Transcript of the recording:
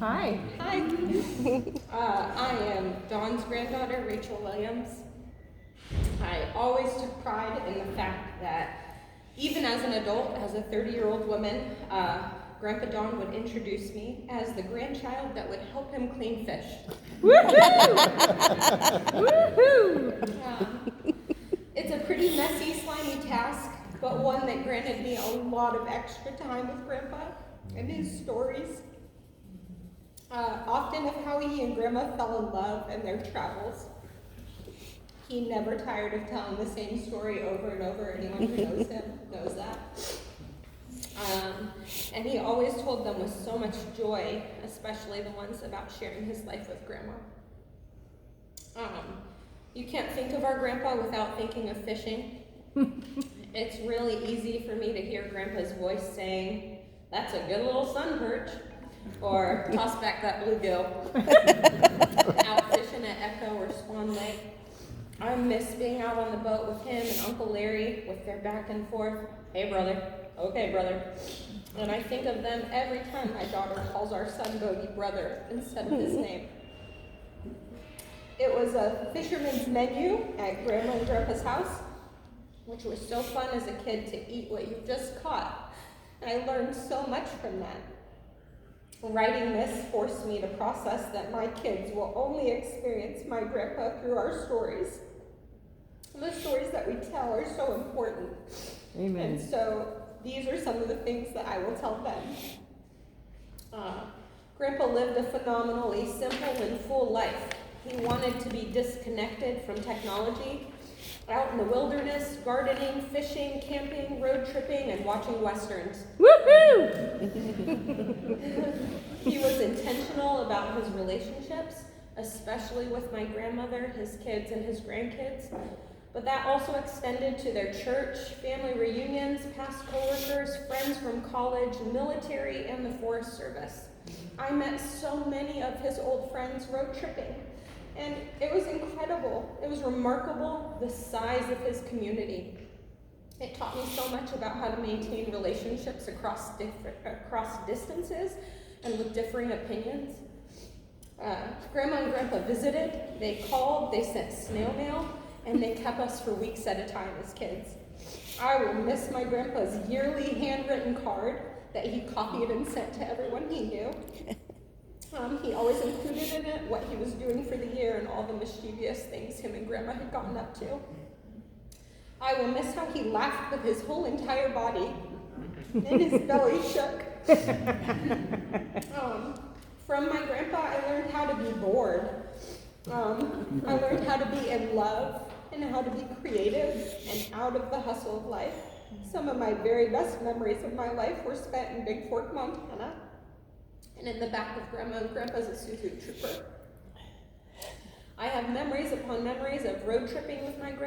Hi. Hi. I am Dawn's granddaughter, Rachael Williams. I always took pride in the fact that even as an adult, as a 30-year-old woman, Grandpa Don would introduce me as the grandchild that would help him clean fish. Woohoo! Woohoo! It's a pretty messy, slimy task, but one that granted me a lot of extra time with Grandpa and his stories. Often of how he and Grandma fell in love and their travels. He never tired of telling the same story over and over. Anyone who knows him knows that. And he always told them with so much joy, especially the ones about sharing his life with Grandma. You can't think of our Grandpa without thinking of fishing. It's really easy for me to hear Grandpa's voice saying, "That's a good little sun perch," or "Toss back that bluegill," out fishing at Echo or Swan Lake. I miss being out on the boat with him and Uncle Larry with their back and forth, "Hey brother, okay brother." And I think of them every time my daughter calls our son Bodie brother instead of his name. It was a fisherman's menu at Grandma and Grandpa's house, which was so fun as a kid to eat what you just caught. And I learned so much from that. Writing this forced me to process that my kids will only experience my grandpa through our stories. And the stories that we tell are so important. Amen. And so these are some of the things that I will tell them. Grandpa lived a phenomenally simple and full life. He wanted to be disconnected from technology, out in the wilderness, gardening, fishing, camping, road tripping, and watching westerns. Woohoo! He was intentional about his relationships, especially with my grandmother, his kids, and his grandkids. But that also extended to their church, family reunions, past coworkers, friends from college, military, and the Forest Service. I met so many of his old friends road tripping. And it was incredible. It was remarkable, the size of his community. It taught me so much about how to maintain relationships across distances and with differing opinions. Grandma and Grandpa visited, they called, they sent snail mail, and they kept us for weeks at a time as kids. I will miss my grandpa's yearly handwritten card that he copied and sent to everyone he knew. He always included in it what he was doing for the year and all the mischievous things him and Grandma had gotten up to. I will miss how he laughed with his whole entire body and his belly shook. From my grandpa, I learned how to be bored. I learned how to be in love and how to be creative and out of the hustle of life. Some of my very best memories of my life were spent in Big Fork, Montana, and in the back of Grandma and Grandpa's Isuzu Trooper. I have memories upon memories of road tripping with my grandpa.